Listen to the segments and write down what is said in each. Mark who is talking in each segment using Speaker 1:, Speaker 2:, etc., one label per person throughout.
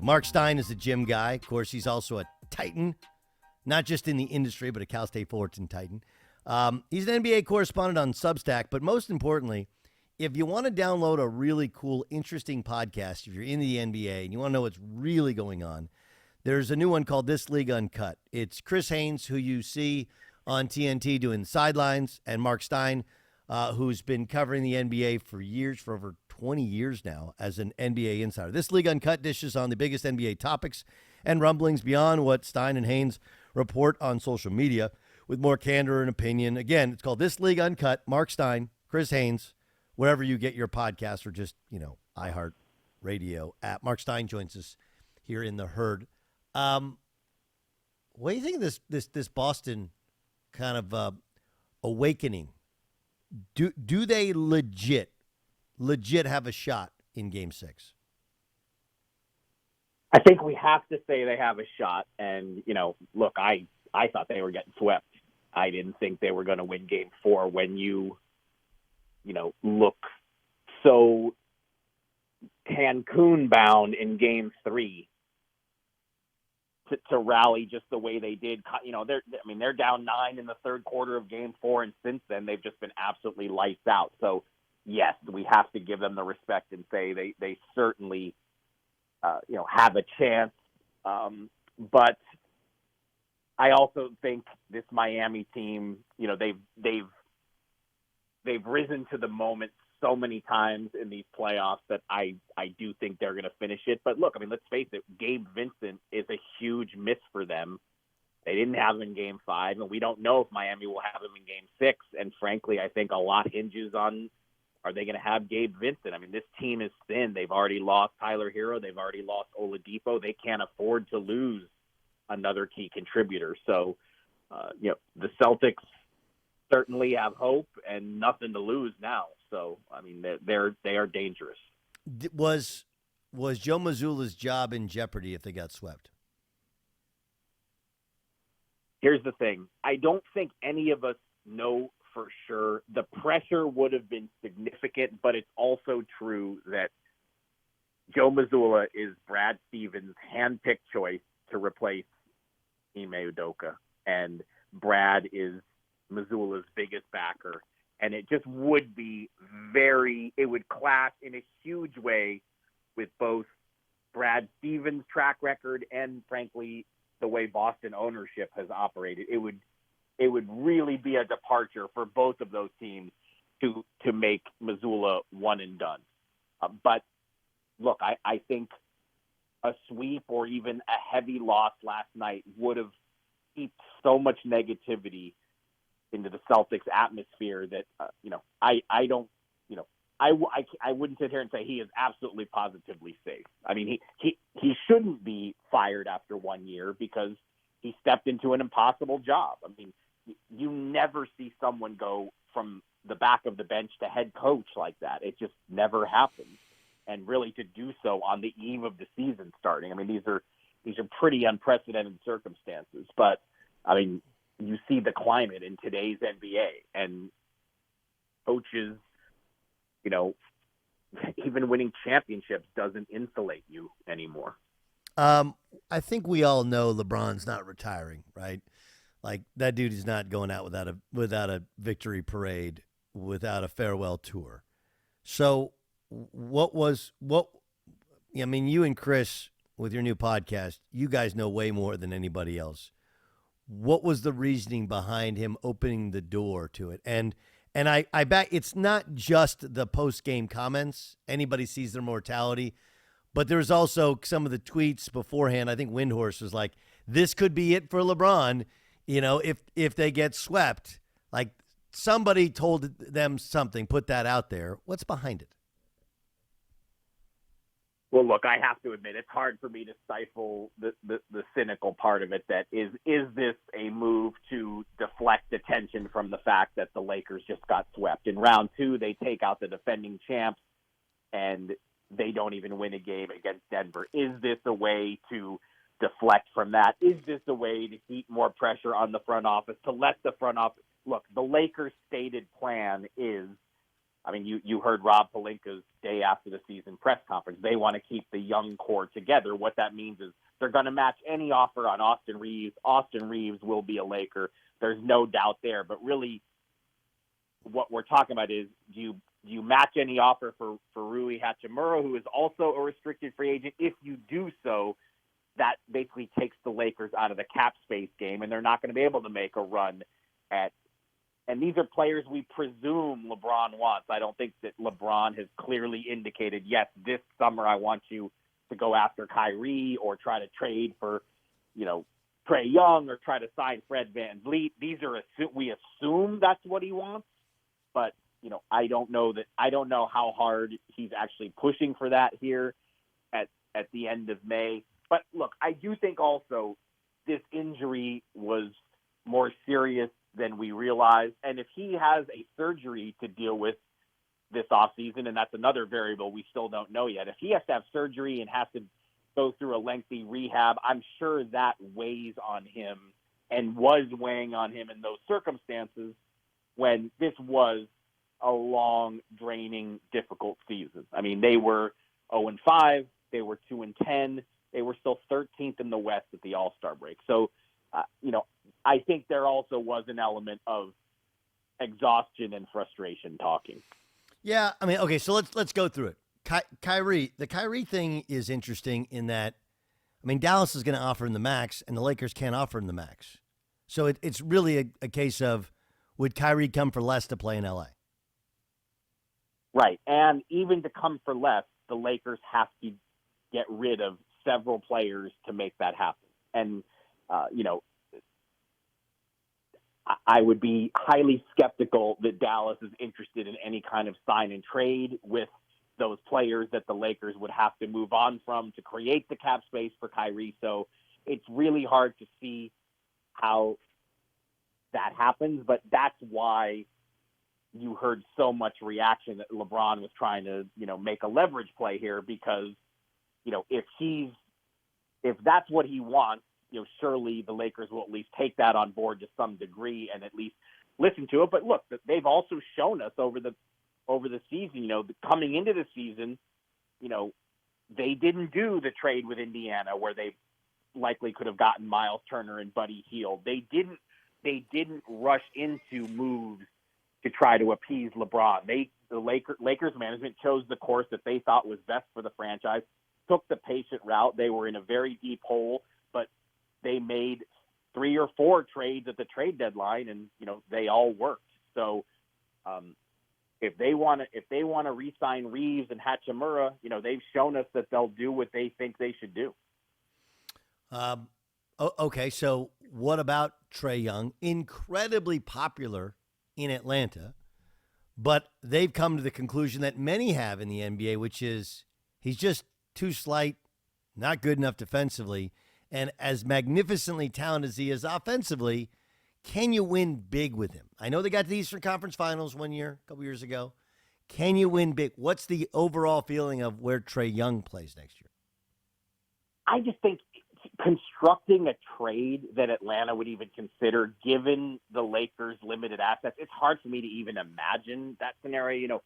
Speaker 1: Marc Stein is a gym guy. Of course, he's also a Titan, not just in the industry, but a Cal State Fullerton Titan. He's an NBA correspondent on Substack, but most importantly, if you want to download a really cool, interesting podcast, if you're in the NBA and you want to know what's really going on, there's a new one called This League Uncut. It's Chris Haynes, who you see on TNT doing sidelines, and Marc Stein, who's been covering the NBA for years, for over 20 years now, as an NBA insider. This League Uncut dishes on the biggest NBA topics and rumblings beyond what Stein and Haynes report on social media with more candor and opinion. Again, it's called This League Uncut. Marc Stein, Chris Haynes, wherever you get your podcast, or just, iHeart Radio app. Marc Stein joins us here in the herd. What do you think of this Boston kind of awakening? Do they legit have a shot in Game 6?
Speaker 2: I think we have to say they have a shot. And, look, I thought they were getting swept. I didn't think they were going to win Game 4 when you look so Cancun bound in Game 3 to rally just the way they did. They're down 9 in the third quarter of Game 4, and since then they've just been absolutely lights out. So, yes, we have to give them the respect and say they certainly, have a chance. But I also think this Miami team, they've risen to the moment so many times in these playoffs that I do think they're going to finish it. But look, let's face it, Gabe Vincent is a huge miss for them. They didn't have him in Game 5, and we don't know if Miami will have him in Game 6. And frankly, I think a lot hinges on, are they going to have Gabe Vincent? This team is thin. They've already lost Tyler Hero. They've already lost Oladipo. They can't afford to lose another key contributor. So, the Celtics certainly have hope and nothing to lose now. So, they are dangerous.
Speaker 1: Was Joe Mazzulla's job in jeopardy if they got swept?
Speaker 2: Here's the thing. I don't think any of us know for sure. The pressure would have been significant, but it's also true that Joe Mazzulla is Brad Stevens' handpicked choice to replace Ime Udoka, and Brad is Mazzulla's biggest backer. And it just would be it would clash in a huge way with both Brad Stevens' track record and, frankly, the way Boston ownership has operated. It would really be a departure for both of those teams to make Mazzulla one and done. But look, I think a sweep or even a heavy loss last night would have heaped so much negativity into the Celtics atmosphere that, I wouldn't sit here and say he is absolutely positively safe. He shouldn't be fired after 1 year because he stepped into an impossible job. You never see someone go from the back of the bench to head coach like that. It just never happens. And really to do so on the eve of the season starting. These are pretty unprecedented circumstances, but you see the climate in today's NBA, and coaches, even winning championships doesn't insulate you anymore.
Speaker 1: I think we all know LeBron's not retiring, right? Like, that dude is not going out without a victory parade, without a farewell tour. So you and Chris, with your new podcast, you guys know way more than anybody else. What was the reasoning behind him opening the door to it? And I bet it's not just the post-game comments. Anybody sees their mortality. But there's also some of the tweets beforehand. I think Windhorse was like, this could be it for LeBron, if they get swept. Like, somebody told them something, put that out there. What's behind it?
Speaker 2: Well, look, I have to admit, it's hard for me to stifle the cynical part of it. That is this a move to deflect attention from the fact that the Lakers just got swept? In round 2, they take out the defending champs, and they don't even win a game against Denver. Is this a way to deflect from that? Is this a way to heap more pressure on the front office, to let the front office – look, the Lakers' stated plan is I mean, you heard Rob Pelinka's day after the season press conference. They want to keep the young core together. What that means is they're going to match any offer on Austin Reeves. Austin Reeves will be a Laker. There's no doubt there. But really, what we're talking about is, do you match any offer for Rui Hachimura, who is also a restricted free agent? If you do so, that basically takes the Lakers out of the cap space game, and they're not going to be able to make a run at. And these are players we presume LeBron wants. I don't think that LeBron has clearly indicated, yes, this summer I want you to go after Kyrie or try to trade for, Trae Young or try to sign Fred VanVleet. These are we assume that's what he wants, but I don't know how hard he's actually pushing for that here at the end of May. But look, I do think also this injury was more serious than we realized. And if he has a surgery to deal with this offseason, and that's another variable we still don't know yet, if he has to have surgery and has to go through a lengthy rehab, I'm sure that weighs on him and was weighing on him in those circumstances when this was a long, draining, difficult season. I mean, they were 0-5, they were 2-10, they were still 13th in the West at the All-Star break. So, I think there also was an element of exhaustion and frustration talking.
Speaker 1: Yeah, I mean, okay, so let's go through it. Kyrie, the Kyrie thing is interesting in that, I mean, Dallas is going to offer him the max, and the Lakers can't offer him the max. So it's really a case of, would Kyrie come for less to play in LA?
Speaker 2: Right, and even to come for less, the Lakers have to get rid of several players to make that happen. And, I would be highly skeptical that Dallas is interested in any kind of sign and trade with those players that the Lakers would have to move on from to create the cap space for Kyrie. So it's really hard to see how that happens, but that's why you heard so much reaction that LeBron was trying to, make a leverage play here because, if that's what he wants, surely the Lakers will at least take that on board to some degree and at least listen to it. But look, they've also shown us over the season, coming into the season, they didn't do the trade with Indiana where they likely could have gotten Miles Turner and Buddy Hield. They didn't rush into moves to try to appease LeBron. The Lakers management chose the course that they thought was best for the franchise, took the patient route. They were in a very deep hole, but they made 3 or 4 trades at the trade deadline, and they all worked. So if they want to re-sign Reeves and Hachimura, they've shown us that they'll do what they think they should do.
Speaker 1: Okay, so what about Trae Young? Incredibly popular in Atlanta, but they've come to the conclusion that many have in the NBA, which is he's just too slight, not good enough defensively, and as magnificently talented as he is offensively, can you win big with him? I know they got to the Eastern Conference Finals a couple years ago. Can you win big? What's the overall feeling of where Trae Young plays next year?
Speaker 2: I just think constructing a trade that Atlanta would even consider, given the Lakers' limited assets, it's hard for me to even imagine that scenario.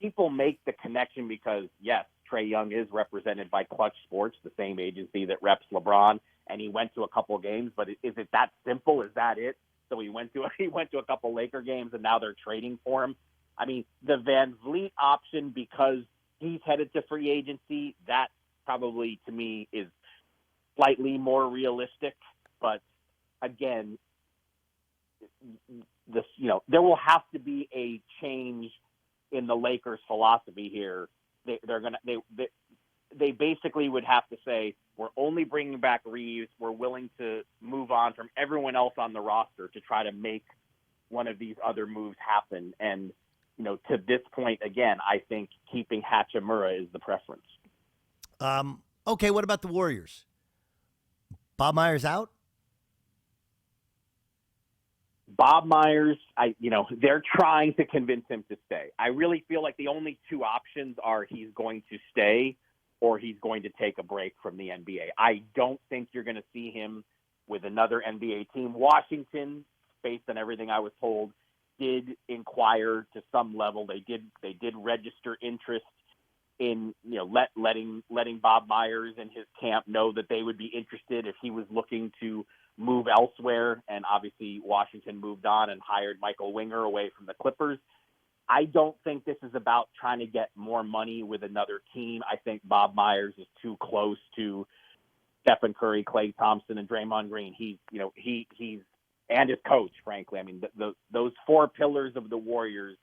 Speaker 2: People make the connection because, yes, Trae Young is represented by Clutch Sports, the same agency that reps LeBron, and he went to a couple games. But is it that simple? Is that it? So he went to a couple Laker games, and now they're trading for him. I mean, the VanVleet option, because he's headed to free agency, that probably to me is slightly more realistic. But again, there will have to be a change in the Lakers' philosophy here. They basically would have to say, we're only bringing back Reeves. We're willing to move on from everyone else on the roster to try to make one of these other moves happen. And, to this point, again, I think keeping Hachimura is the preference.
Speaker 1: Okay, what about the Warriors? Bob Myers out?
Speaker 2: Bob Myers, they're trying to convince him to stay. I really feel like the only 2 options are he's going to stay or he's going to take a break from the NBA. I don't think you're going to see him with another NBA team. Washington, based on everything I was told, did inquire to some level. They did register interest in, letting Bob Myers and his camp know that they would be interested if he was looking to move elsewhere. And obviously Washington moved on and hired Michael Winger away from the Clippers. I don't think this is about trying to get more money with another team. I think Bob Myers is too close to Stephen Curry, Klay Thompson, and Draymond Green. He's and his coach, frankly. I mean, those four pillars of the Warriors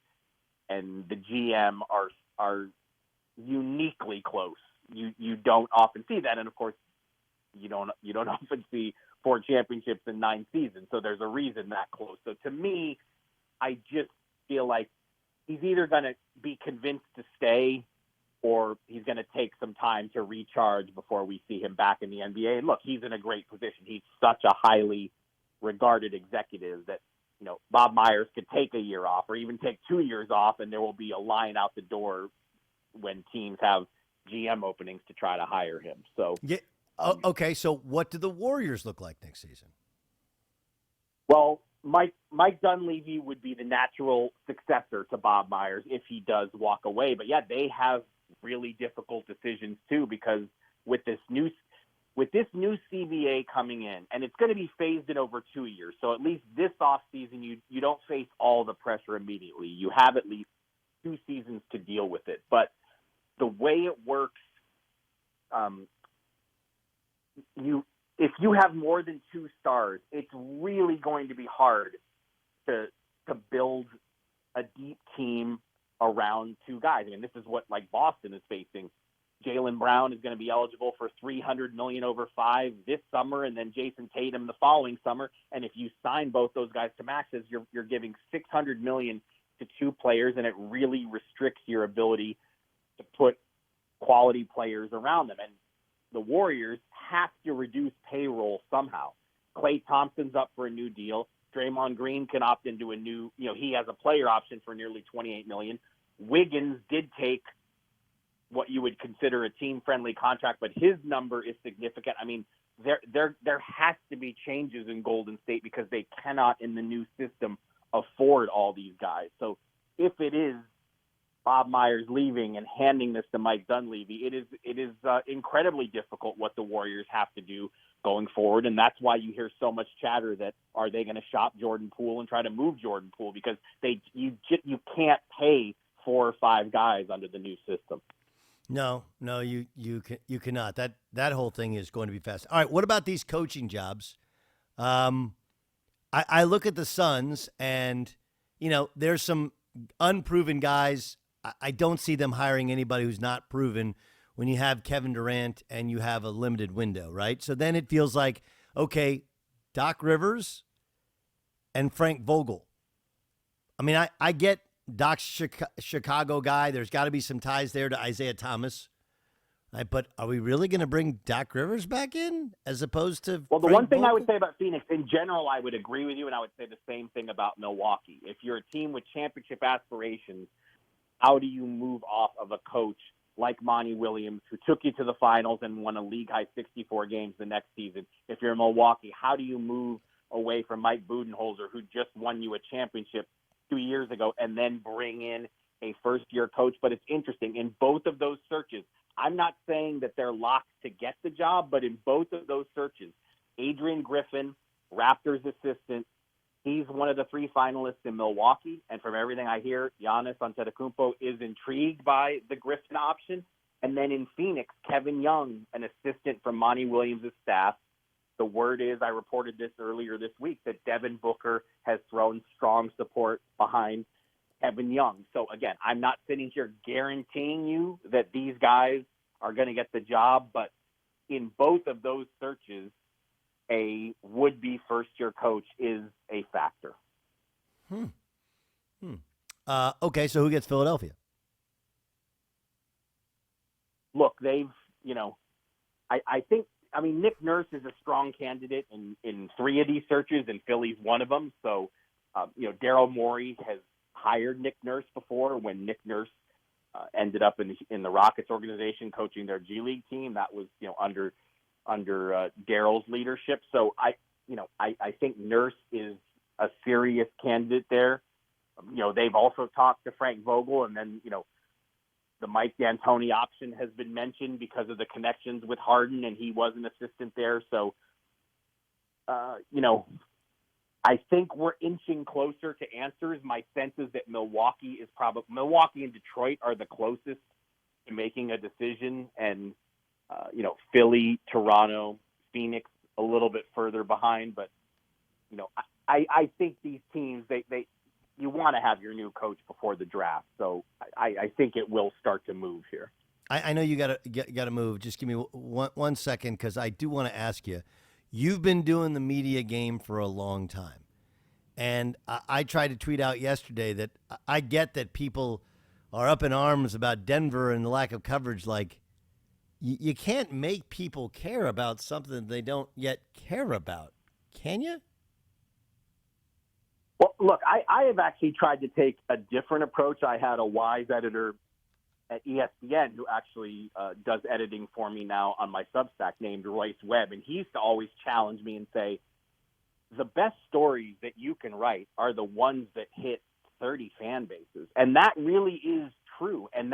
Speaker 2: and the GM are uniquely close. You don't often see that, and of course, you don't often see 4 championships in 9 seasons. So there's a reason that close. So to me, I just feel like he's either going to be convinced to stay or he's going to take some time to recharge before we see him back in the NBA. And look, he's in a great position. He's such a highly regarded executive that, Bob Myers could take a year off or even take 2 years off, and there will be a line out the door when teams have GM openings to try to hire him. So,
Speaker 1: yeah. Okay. So what do the Warriors look like next season?
Speaker 2: Well, Mike Dunleavy would be the natural successor to Bob Myers if he does walk away. But yeah, they have really difficult decisions too, because with this new CBA coming in, and it's going to be phased in over 2 years. So at least this offseason, you don't face all the pressure immediately. You have at least 2 seasons to deal with it. But the way it works, if you have more than 2 stars, it's really going to be hard to build a deep team around 2 guys. I mean, this is what Boston is facing. Jaylen Brown is going to be eligible for $300 million over 5 this summer, and then Jason Tatum the following summer. And if you sign both those guys to maxes, you're giving $600 million to 2 players, and it really restricts your ability to put quality players around them. And the Warriors have to reduce payroll somehow. Klay Thompson's up for a new deal. Draymond Green can opt into a new, he has a player option for nearly $28 million. Wiggins did take what you would consider a team-friendly contract, but his number is significant. I mean, there has to be changes in Golden State because they cannot, in the new system, afford all these guys. So if it is Bob Myers leaving and handing this to Mike Dunleavy, it is incredibly difficult what the Warriors have to do going forward, and that's why you hear so much chatter that are they going to shop Jordan Poole and try to move Jordan Poole, because you can't pay 4 or 5 guys under the new system.
Speaker 1: No, you cannot. That whole thing is going to be fast. All right, what about these coaching jobs? I look at the Suns, and there's some unproven guys. I don't see them hiring anybody who's not proven when you have Kevin Durant and you have a limited window, right? So then it feels like, okay, Doc Rivers and Frank Vogel. I mean, I get Doc's Chicago guy. There's got to be some ties there to Isaiah Thomas. Right? But are we really going to bring Doc Rivers back in as opposed to
Speaker 2: Well, the
Speaker 1: Frank
Speaker 2: one thing
Speaker 1: Vogel?
Speaker 2: I would say about Phoenix, in general, I would agree with you, and I would say the same thing about Milwaukee. If you're a team with championship aspirations, how do you move off of a coach like Monty Williams, who took you to the finals and won a league-high 64 games the next season? If you're in Milwaukee, how do you move away from Mike Budenholzer, who just won you a championship 2 years ago, and then bring in a first-year coach? But it's interesting. In both of those searches, I'm not saying that they're locked to get the job, but in both of those searches, Adrian Griffin, Raptors assistant, he's one of the 3 finalists in Milwaukee. And from everything I hear, Giannis Antetokounmpo is intrigued by the Griffin option. And then in Phoenix, Kevin Young, an assistant from Monty Williams' staff. The word is, I reported this earlier this week, that Devin Booker has thrown strong support behind Kevin Young. So again, I'm not sitting here guaranteeing you that these guys are going to get the job, but in both of those searches, a would-be first-year coach is a factor.
Speaker 1: Okay, so who gets Philadelphia?
Speaker 2: Look, they've, I think, Nick Nurse is a strong candidate in 3 of these searches, and Philly's one of them. So, Daryl Morey has hired Nick Nurse before when Nick Nurse ended up in the Rockets organization coaching their G League team. That was, under Daryl's leadership. So I think Nurse is a serious candidate there. They've also talked to Frank Vogel, and then, the Mike D'Antoni option has been mentioned because of the connections with Harden, and he was an assistant there. So, I think we're inching closer to answers. My sense is that Milwaukee and Detroit are the closest to making a decision, and Philly, Toronto, Phoenix a little bit further behind. But I think these teams you want to have your new coach before the draft, so I think it will start to move here.
Speaker 1: I know you got to move. Just give me 1 second, because I do want to ask you. You've been doing the media game for a long time, and I tried to tweet out yesterday that I get that people are up in arms about Denver and the lack of coverage. Like, you can't make people care about something they don't yet care about, can you?
Speaker 2: Well, look, I have actually tried to take a different approach. I had a wise editor at ESPN who actually does editing for me now on my Substack, named Royce Webb, and he used to always challenge me and say, the best stories that you can write are the ones that hit 30 fan bases. And that really is true. And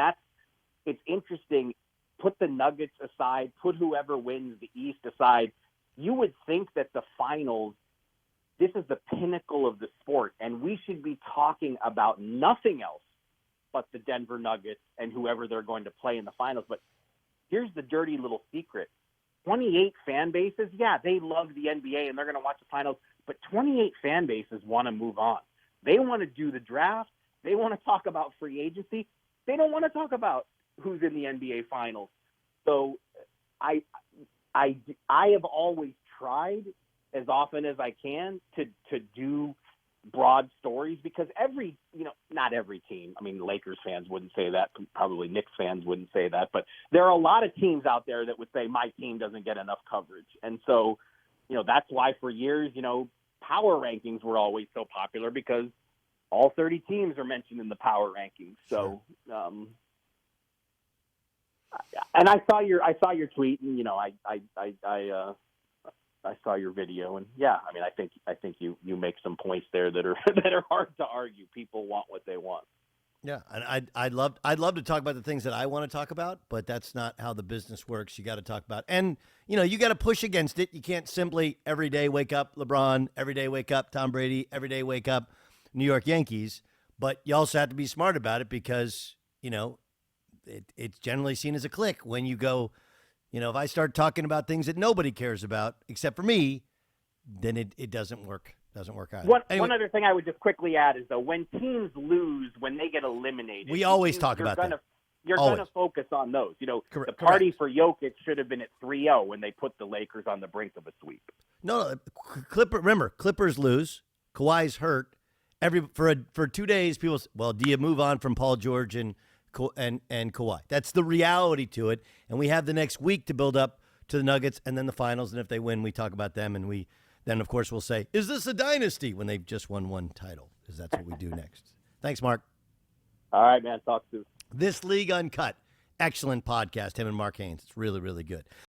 Speaker 2: it's interesting. Put the Nuggets aside, put whoever wins the East aside. You would think that the finals, this is the pinnacle of the sport, and we should be talking about nothing else but the Denver Nuggets and whoever they're going to play in the finals. But here's the dirty little secret. 28 fan bases, yeah, they love the NBA and they're going to watch the finals, but 28 fan bases want to move on. They want to do the draft. They want to talk about free agency. They don't want to talk about who's in the NBA finals. So I have always tried as often as I can to do broad stories, because not every team, I mean, Lakers fans wouldn't say that, probably Knicks fans wouldn't say that, but there are a lot of teams out there that would say my team doesn't get enough coverage. And so, that's why for years, power rankings were always so popular, because all 30 teams are mentioned in the power rankings. So, and I saw your tweet, and I saw your video, and yeah, I mean, I think you make some points there that are hard to argue. People want what they want.
Speaker 1: Yeah, and I'd love to talk about the things that I want to talk about, but that's not how the business works. You got to talk about, and you got to push against it. You can't simply every day wake up LeBron, every day wake up Tom Brady, every day wake up New York Yankees. But you also have to be smart about it, because it's generally seen as a click when you go. If I start talking about things that nobody cares about except for me, then it doesn't work. Doesn't work out.
Speaker 2: One other thing I would just quickly add is, though, when teams lose, when they get eliminated,
Speaker 1: we always talk about that.
Speaker 2: You're going to focus on those.
Speaker 1: Correct.
Speaker 2: The party for Jokic should have been at 3-0 when they put the Lakers on the brink of a sweep.
Speaker 1: No, remember, Clippers lose. Kawhi's hurt. For 2 days, people say, well, do you move on from Paul George and Kawhi? That's the reality to it. And we have the next week to build up to the Nuggets and then the finals. And if they win, we talk about them. And then, of course, we'll say, is this a dynasty, when they've just won one title? Because that's what we do next. Thanks, Mark.
Speaker 2: All right, man. Talk soon.
Speaker 1: This League Uncut. Excellent podcast, him and Mark Haynes. It's really, really good.